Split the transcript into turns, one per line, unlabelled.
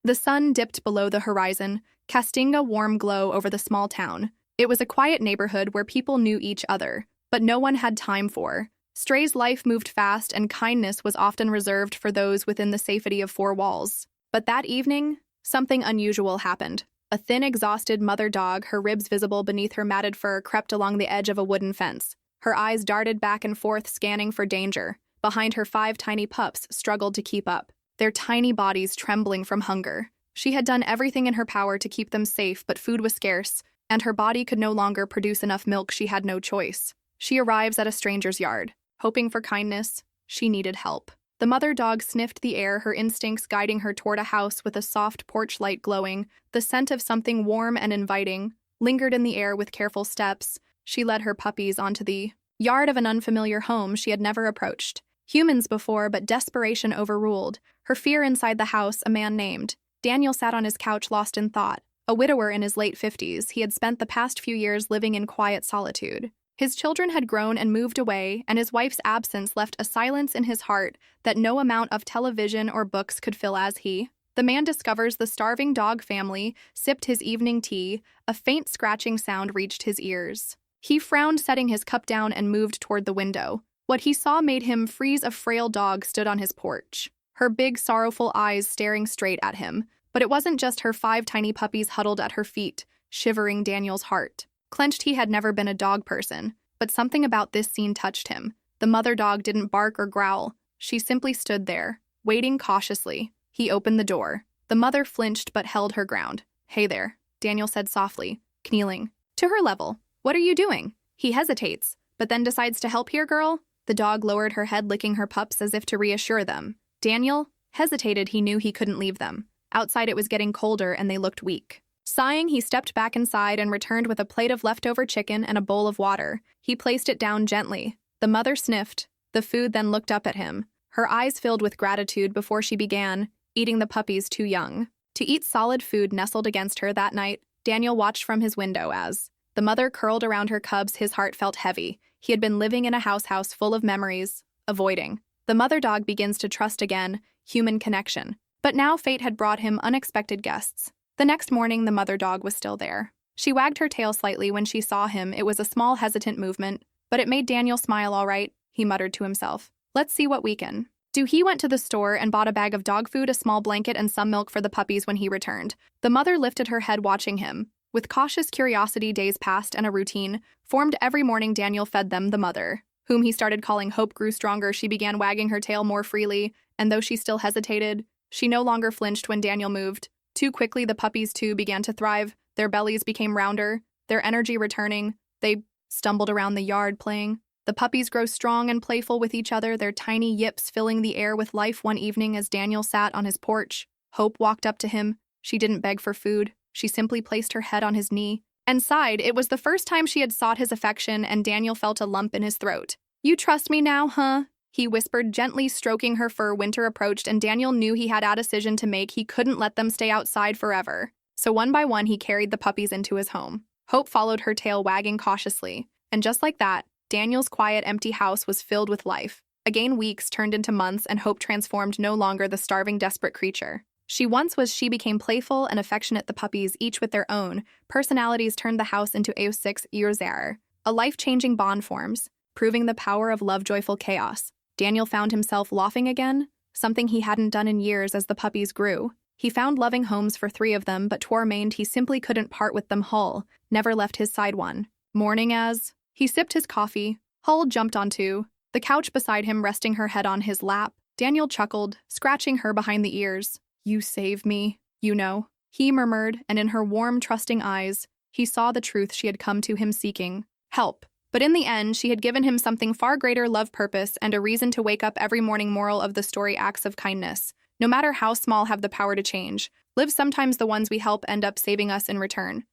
The sun dipped below the horizon, casting a warm glow over the small town. It was a quiet neighborhood where people knew each other, but no one had time for. Stray's life moved fast, and kindness was often reserved for those within the safety of four walls. But that evening, something unusual happened. A thin, exhausted mother dog, her ribs visible beneath her matted fur, crept along the edge of a wooden fence. Her eyes darted back and forth, scanning for danger. Behind her, 5 tiny pups struggled to keep up, their tiny bodies trembling from hunger. She had done everything in her power to keep them safe, but food was scarce, and her body could no longer produce enough milk. She had no choice. She arrives at a stranger's yard. Hoping for kindness, she needed help. The mother dog sniffed the air, her instincts guiding her toward a house with a soft porch light glowing. The scent of something warm and inviting lingered in the air. With careful steps, she led her puppies onto the yard of an unfamiliar home she had never approached. Humans before, but desperation overruled her fear. Inside the house, a man named Daniel sat on his couch, lost in thought. A widower in his late 50s, he had spent the past few years living in quiet solitude. His children had grown and moved away, and his wife's absence left a silence in his heart that no amount of television or books could fill. As the man discovers the starving dog family sipped his evening tea, a faint scratching sound reached his ears. He frowned, setting his cup down, and moved toward the window. What he saw made him freeze. A frail dog stood on his porch, her big, sorrowful eyes staring straight at him. But it wasn't just her. 5 tiny puppies huddled at her feet, shivering. Daniel's heart clenched. He had never been a dog person, but something about this scene touched him. The mother dog didn't bark or growl. She simply stood there, waiting cautiously. He opened the door. The mother flinched but held her ground. "Hey there," Daniel said softly, kneeling to her level. "What are you doing?" He hesitates, but then decides to help. "Here, girl." The dog lowered her head, licking her pups as if to reassure them. Daniel hesitated. He knew he couldn't leave them. Outside it was getting colder, and they looked weak. Sighing, he stepped back inside and returned with a plate of leftover chicken and a bowl of water. He placed it down gently. The mother sniffed the food, then looked up at him. Her eyes filled with gratitude before she began eating. The puppies, too young to eat solid food, nestled against her. That night, Daniel watched from his window as the mother curled around her cubs. His heart felt heavy. He had been living in a house full of memories, avoiding. The mother dog begins to trust again, human connection. But now fate had brought him unexpected guests. The next morning, the mother dog was still there. She wagged her tail slightly when she saw him. It was a small, hesitant movement, but it made Daniel smile. "All right," he muttered to himself. "Let's see what we can do." He went to the store and bought a bag of dog food, a small blanket, and some milk for the puppies. When he returned, the mother lifted her head, watching him with cautious curiosity. Days passed, and a routine formed. Every morning, Daniel fed them. The mother, whom he started calling Hope, grew stronger. She began wagging her tail more freely, and though she still hesitated, she no longer flinched when Daniel moved. Too quickly, the puppies, too, began to thrive. Their bellies became rounder, their energy returning. They stumbled around the yard, playing. The puppies grow strong and playful with each other, their tiny yips filling the air with life. One evening, as Daniel sat on his porch, Hope walked up to him. She didn't beg for food. She simply placed her head on his knee and sighed. It was the first time she had sought his affection, and Daniel felt a lump in his throat. "You trust me now, huh?" he whispered, gently stroking her fur. Winter approached, and Daniel knew he had a decision to make. He couldn't let them stay outside forever. So one by one, he carried the puppies into his home. Hope followed, her tail wagging cautiously. And just like that, Daniel's quiet, empty house was filled with life. Again, weeks turned into months, and Hope transformed, no longer the starving, desperate creature she once was. She became playful and affectionate. The puppies, each with their own personalities, turned the house into a 6 years era. A life-changing bond forms, proving the power of love, joyful chaos. Daniel found himself laughing again, something he hadn't done in years. As the puppies grew, he found loving homes for 3 of them, but 2 remained. He simply couldn't part with them. Hull never left his side. One morning, as he sipped his coffee, Hull jumped onto the couch beside him, resting her head on his lap. Daniel chuckled, scratching her behind the ears. "You save me, you know," he murmured, and in her warm, trusting eyes, he saw the truth she had come to him seeking: help. But in the end, she had given him something far greater: love, purpose, and a reason to wake up every morning. Moral of the story: acts of kindness, no matter how small, have the power to change lives. Sometimes the ones we help end up saving us in return.